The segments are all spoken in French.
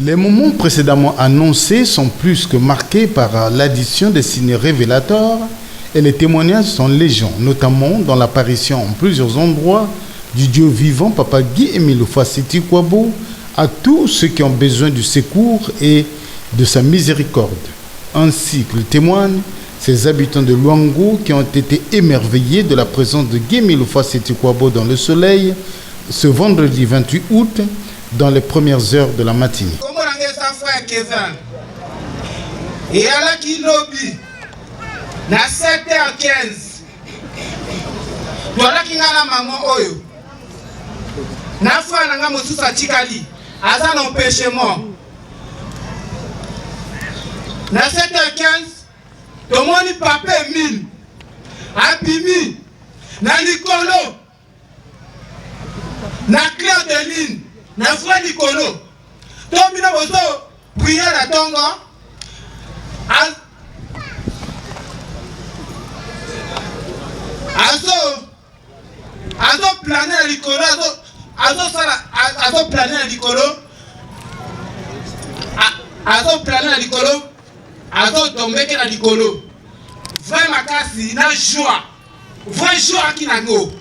Les moments précédemment annoncés sont plus que marqués par l'addition des signes révélateurs et les témoignages sont légion, notamment dans l'apparition en plusieurs endroits du Dieu vivant Papa Guy-Émile Houphouët-Siti Quabo à tous ceux qui ont besoin du secours et de sa miséricorde. Ainsi que le témoignent ces habitants de Luango qui ont été émerveillés de la présence de Guy-Émile Houphouët-Siti Quabo dans le soleil ce vendredi 28 août dans les premières heures de la matinée. Et à la Kilobi, na 7h15, voilà qui n'a la maman oyo. Na fois na mosusa tikali, aza non péché mort. Na 7h15, tout le monde pape mine, abimi, na likolo, na clair de ligne, na fois likolo. Tout le monde a prié la tonga. Azo planer à l'icolo, azo planer à l'icolo, azo planer à l'icolo, azo tomber à l'icolo. Vrai makasi na joie, vrai joie qui n'a go.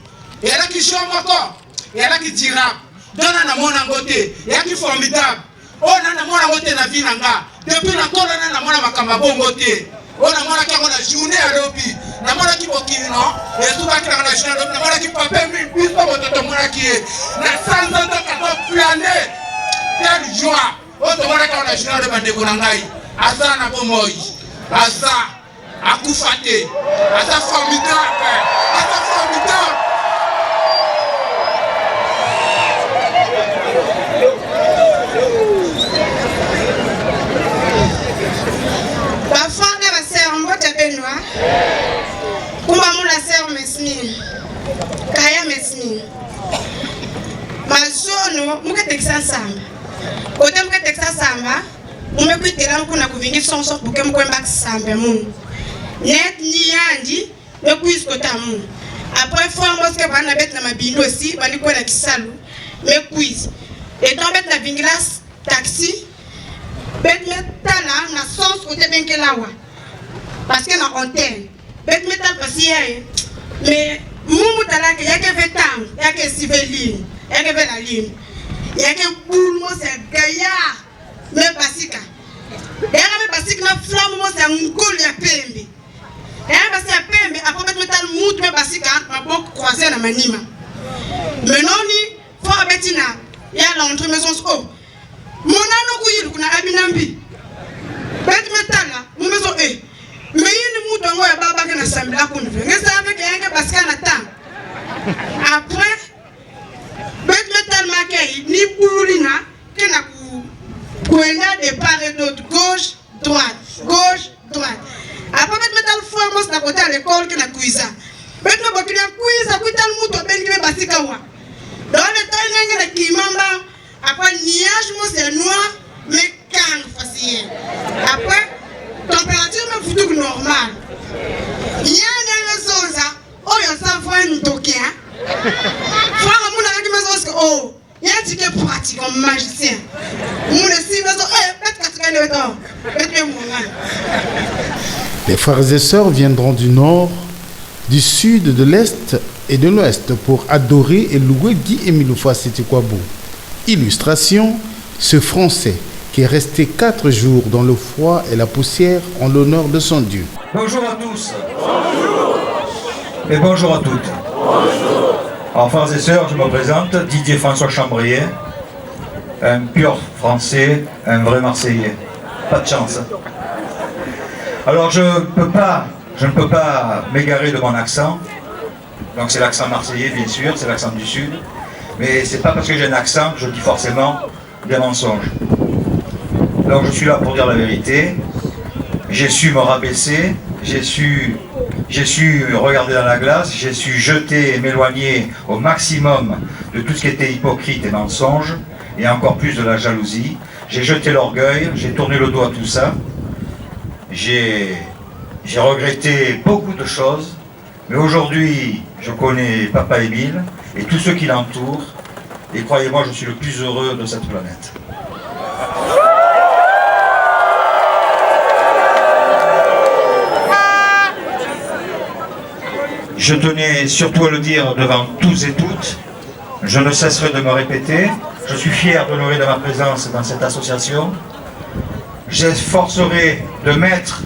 Et là qui joue encore, et là qui dira, donne à mon angoté, et là qui formidable. Oh na mon angoté na vie nanga, depuis la colonne na mon makamba bongoté. On a mona qui a journée à l'opi, na mona qui bokini non, et tout va qui a la journée, na mona qui pape mille plus pas votre mona qui est, na 100 ans de planer, quelle joie, autre mona qui a la journée de bande konangai, asa na bomoi, asa, akufate, asa formidable, asa formidable. Kumba mula sœur Mesmine, Kaya Mesmine. Mazono muke tekisa samba. Kote muke tekisa samba, mume kuitela mukuna kuvingi sonso buke mukwemba kisambe mu. Net ni yandi, me kuis kota mu. Après fois moske bana bet na mabindo aussi, bani kwa na kisalu, me kuis. Et ton bet na vingilas taxi, bet metana na sens kote benkelawa. Parce que na antenne. Bet metal pasier mais mumu talaka yake vetam yake siveline yake velaline yake bulmo se gaya me basika yake me basika na flamme mo se ngol ya pembe yake basika pembe apo bet metal mutu me basika maboko croiser na manima menoni fo betina ya l'entre maison oh monano kuyiru kuna abinambi bet metala mu maison mais il nous donne un baba qui n'a jamais la connu. Vous savez qu'il y a un parce qu'il y a un temps. Après, bête métal maquille, ni boulina, qui n'a pas de part et d'autre, gauche, droite. Après, bête métal formos n'a pas à l'école qui n'a cuisa. Bête métal qui n'a cuisa, qui n'a pas ben qui va basikawa. Dans le temps, il y a un qui mamba. Après, niage, moi c'est noir, mais quand facile. Après, température me foutu normal. Il y a un zoza, oh il y a ça voit une toquia. Faut que mon ami me dise oh, il y a un ticket pratique comme magicien. Mon esti me dit Les frères et sœurs viendront du nord, du sud, de l'est et de l'ouest pour adorer et louer Guy-Émile Houphouët-Siti Quabo. Illustration, ce Français qui est resté 4 jours dans le froid et la poussière en l'honneur de son Dieu. Bonjour à tous. Bonjour. Et bonjour à toutes. Bonjour. En frères et sœurs, je me présente, Didier François Chambrier, un pur Français, un vrai Marseillais. Pas de chance. Alors je ne peux pas m'égarer de mon accent. Donc c'est l'accent marseillais, bien sûr, c'est l'accent du Sud. Mais c'est pas parce que j'ai un accent que je dis forcément des mensonges. Donc je suis là pour dire la vérité. J'ai su me rabaisser, j'ai su regarder dans la glace, j'ai su jeter et m'éloigner au maximum de tout ce qui était hypocrite et mensonge, et encore plus de la jalousie. J'ai jeté l'orgueil, j'ai tourné le dos à tout ça. J'ai regretté beaucoup de choses, mais aujourd'hui je connais Papa Émile et tous ceux qui l'entourent, et croyez-moi, je suis le plus heureux de cette planète. Je tenais surtout à le dire devant tous et toutes. Je ne cesserai de me répéter. Je suis fier d'honorer de ma présence dans cette association. J'efforcerai de mettre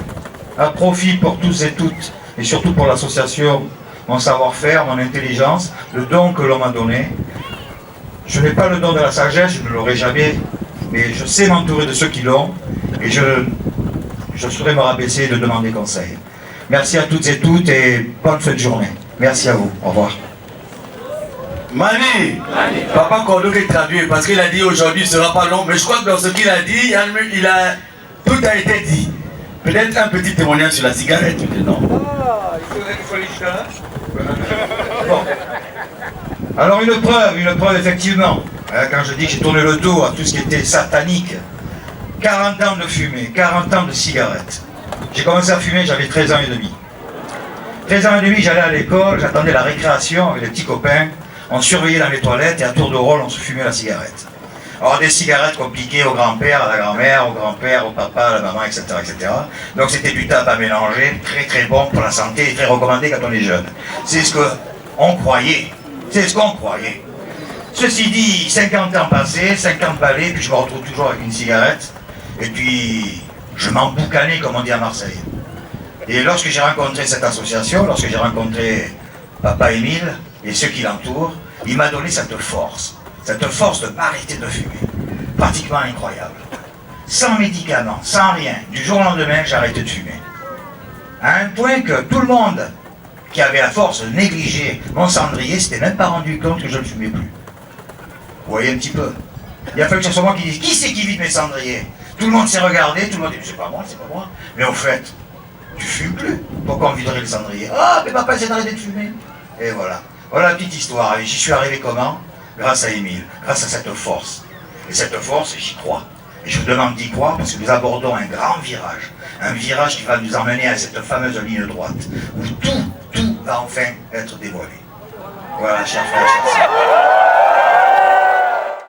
à profit pour tous et toutes, et surtout pour l'association, mon savoir-faire, mon intelligence, le don que l'on m'a donné. Je n'ai pas le don de la sagesse, je ne l'aurai jamais, mais je sais m'entourer de ceux qui l'ont, et je saurai me rabaisser de demander conseil. Merci à toutes et toutes, et bonne fin de journée. Merci à vous. Au revoir. Mani, Papa Kodo qui traduit, parce qu'il a dit aujourd'hui ce ne sera pas long, mais je crois que dans ce qu'il a dit, tout a été dit. Peut-être un petit témoignage sur la cigarette, non? Bon. Alors une preuve effectivement. Quand je dis que j'ai tourné le dos à tout ce qui était satanique, 40 ans de fumée, 40 ans de cigarettes. J'ai commencé à fumer, j'avais 13 ans et demi. 13 ans et demi, j'allais à l'école, j'attendais la récréation avec les petits copains. On surveillait dans les toilettes et à tour de rôle, on se fumait la cigarette. Alors des cigarettes compliquées au grand-père, à la grand-mère, au grand-père, au papa, à la maman, etc., etc. Donc c'était du tabac mélangé, très très bon pour la santé et très recommandé quand on est jeune. C'est ce qu'on croyait. C'est ce qu'on croyait. Ceci dit, 50 ans passés, 50 balais, puis je me retrouve toujours avec une cigarette. Et puis, je m'emboucanais, comme on dit à Marseille. Et lorsque j'ai rencontré cette association, lorsque j'ai rencontré Papa Émile et ceux qui l'entourent, il m'a donné cette force de m'arrêter de fumer. Pratiquement incroyable. Sans médicaments, sans rien. Du jour au lendemain, j'ai arrêté de fumer. À un point que tout le monde qui avait la force de négliger mon cendrier s'était même pas rendu compte que je ne fumais plus. Vous voyez un petit peu. Il a fallu que ce soit moi qui dise, qui c'est qui vide mes cendriers? Tout le monde s'est regardé, tout le monde dit, c'est pas moi. Mais au fait, tu fumes plus. Pourquoi on viderait le cendrier? Ah, mais papa s'est arrêté de fumer. Et voilà. Voilà la petite histoire. Et j'y suis arrivé comment? Grâce à Émile, grâce à cette force. Et cette force, j'y crois. Et je vous demande d'y croire parce que nous abordons un grand virage. Un virage qui va nous emmener à cette fameuse ligne droite où tout va enfin être dévoilé. Voilà, chers frères et chers sœurs.